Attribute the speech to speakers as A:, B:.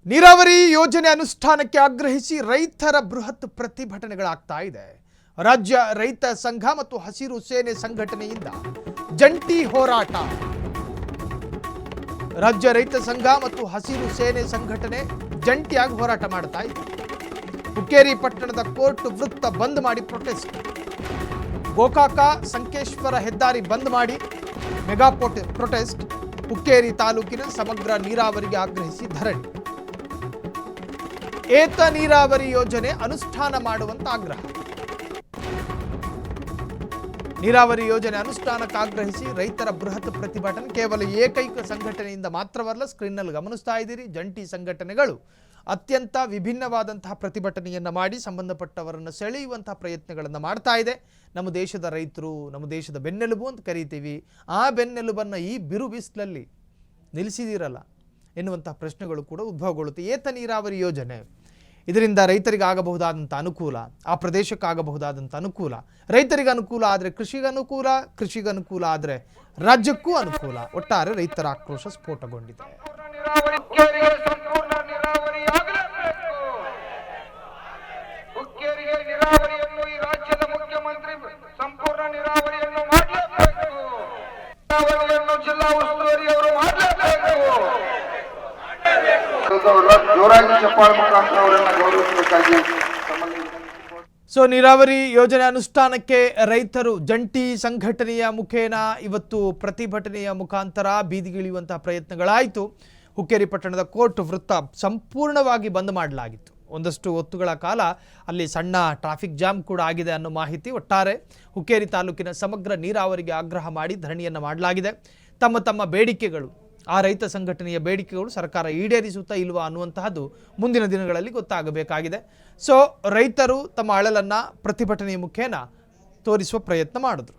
A: ನೀರಾವರಿ ಯೋಜನೆ ಅನುಷ್ಠಾನಕ್ಕೆ ಆಗ್ರಹಿಸಿ ರೈತರ ಬೃಹತ್ ಪ್ರತಿಭಟನೆಗಳಾಗ್ತಾ ಇದೆ. ರಾಜ್ಯ ರೈತ ಸಂಘ ಮತ್ತು ಹಸಿರು ಸೇನೆ ಸಂಘಟನೆಯಿಂದ ಜಂಟಿ ಹೋರಾಟ. ರಾಜ್ಯ ರೈತ ಸಂಘ ಮತ್ತು ಹಸಿರು ಸೇನೆ ಸಂಘಟನೆ ಜಂಟಿಯಾಗಿ ಹೋರಾಟ ಮಾಡ್ತಾ ಇದೆ. ಹುಕ್ಕೇರಿ ಪಟ್ಟಣದ ಕೋರ್ಟ್ ವೃತ್ತ ಬಂದ್ ಮಾಡಿ ಪ್ರೊಟೆಸ್ಟ್. ಗೋಕಾಕ ಸಂಕೇಶ್ವರ ಹೆದ್ದಾರಿ ಬಂದ್ ಮಾಡಿ ಮೆಗಾ ಪ್ರೊಟೆಸ್ಟ್. ಹುಕ್ಕೇರಿ ತಾಲೂಕಿನ ಸಮಗ್ರ ನೀರಾವರಿಗೆ ಆಗ್ರಹಿಸಿ ಧರಣಿ. ಏತ ನೀರಾವರಿ ಯೋಜನೆ ಅನುಷ್ಠಾನ ಮಾಡುವಂತ ಆಗ್ರಹ. ನೀರಾವರಿ ಯೋಜನೆ ಅನುಷ್ಠಾನಕ್ಕೆ ಆಗ್ರಹಿಸಿ ರೈತರ ಬೃಹತ್ ಪ್ರತಿಭಟನೆ. ಕೇವಲ ಏಕೈಕ ಸಂಘಟನೆಯಿಂದ ಮಾತ್ರವಲ್ಲ, ಸ್ಕ್ರೀನ್ನಲ್ಲಿ ಗಮನಿಸ್ತಾ ಇದ್ದೀರಿ, ಜಂಟಿ ಸಂಘಟನೆಗಳು ಅತ್ಯಂತ ವಿಭಿನ್ನವಾದಂತಹ ಪ್ರತಿಭಟನೆಯನ್ನು ಮಾಡಿ ಸಂಬಂಧಪಟ್ಟವರನ್ನು ಸೆಳೆಯುವಂತಹ ಪ್ರಯತ್ನಗಳನ್ನು ಮಾಡ್ತಾ ಇದೆ. ನಮ್ಮ ದೇಶದ ರೈತರು ನಮ್ಮ ದೇಶದ ಬೆನ್ನೆಲುಬು ಅಂತ ಕರೀತೀವಿ. ಆ ಬೆನ್ನೆಲುಬನ್ನು ಈ ಬಿರು ಬಿಸಿಲಲ್ಲಿ ನಿಲ್ಲಿಸಿದಿರಲ್ಲ ಎನ್ನುವಂತಹ ಪ್ರಶ್ನೆಗಳು ಕೂಡ ಉದ್ಭವಗೊಳ್ಳುತ್ತೆ. ಏತ ನೀರಾವರಿ ಯೋಜನೆ ಇದರಿಂದ ರೈತರಿಗೆ ಆಗಬಹುದಾದಂಥ ಅನುಕೂಲ, ಆ ಪ್ರದೇಶಕ್ಕೆ ಆಗಬಹುದಾದಂಥ ಅನುಕೂಲ, ರೈತರಿಗೆ ಅನುಕೂಲ ಆದರೆ ಕೃಷಿಗೆ ಅನುಕೂಲ ಆದರೆ ರಾಜ್ಯಕ್ಕೂ ಅನುಕೂಲ. ಒಟ್ಟಾರೆ ರೈತರ ಆಕ್ರೋಶ ಸ್ಫೋಟಗೊಂಡಿದೆ. ಸೊ ನೀರಾವರಿ ಯೋಜನೆ ಅನುಷ್ಠಾನಕ್ಕೆ ರೈತರು ಜಂಟಿ ಸಂಘಟನೆಯ ಮುಖೇನ ಇವತ್ತು ಪ್ರತಿಭಟನೆಯ ಮುಖಾಂತರ ಬೀದಿಗಿಳಿಯುವಂತಹ ಪ್ರಯತ್ನಗಳಾಯಿತು. ಹುಕ್ಕೇರಿ ಪಟ್ಟಣದ ಕೋರ್ಟ್ ವೃತ್ತ ಸಂಪೂರ್ಣವಾಗಿ ಬಂದ್ ಮಾಡಲಾಗಿತ್ತು. ಒಂದಷ್ಟು ಹೊತ್ತುಗಳ ಕಾಲ ಅಲ್ಲಿ ಸಣ್ಣ ಟ್ರಾಫಿಕ್ ಜಾಮ್ ಕೂಡ ಆಗಿದೆ ಅನ್ನೋ ಮಾಹಿತಿ. ಒಟ್ಟಾರೆ ಹುಕ್ಕೇರಿ ತಾಲೂಕಿನ ಸಮಗ್ರ ನೀರಾವರಿಗೆ ಆಗ್ರಹ ಮಾಡಿ ಧರಣಿಯನ್ನು ಮಾಡಲಾಗಿದೆ. ತಮ್ಮ ಬೇಡಿಕೆಗಳು, ಆ ರೈತ ಸಂಘಟನೆಯ ಬೇಡಿಕೆಗಳು ಸರ್ಕಾರ ಈಡೇರಿಸುತ್ತಾ ಇಲ್ವಾ ಅನ್ನುವಂತಹದ್ದು ಮುಂದಿನ ದಿನಗಳಲ್ಲಿ ಗೊತ್ತಾಗಬೇಕಾಗಿದೆ. ಸೊ ರೈತರು ತಮ್ಮ ಅಳಲನ್ನು ಪ್ರತಿಭಟನೆಯ ಮುಖೇನ ತೋರಿಸುವ ಪ್ರಯತ್ನ ಮಾಡಿದ್ರು.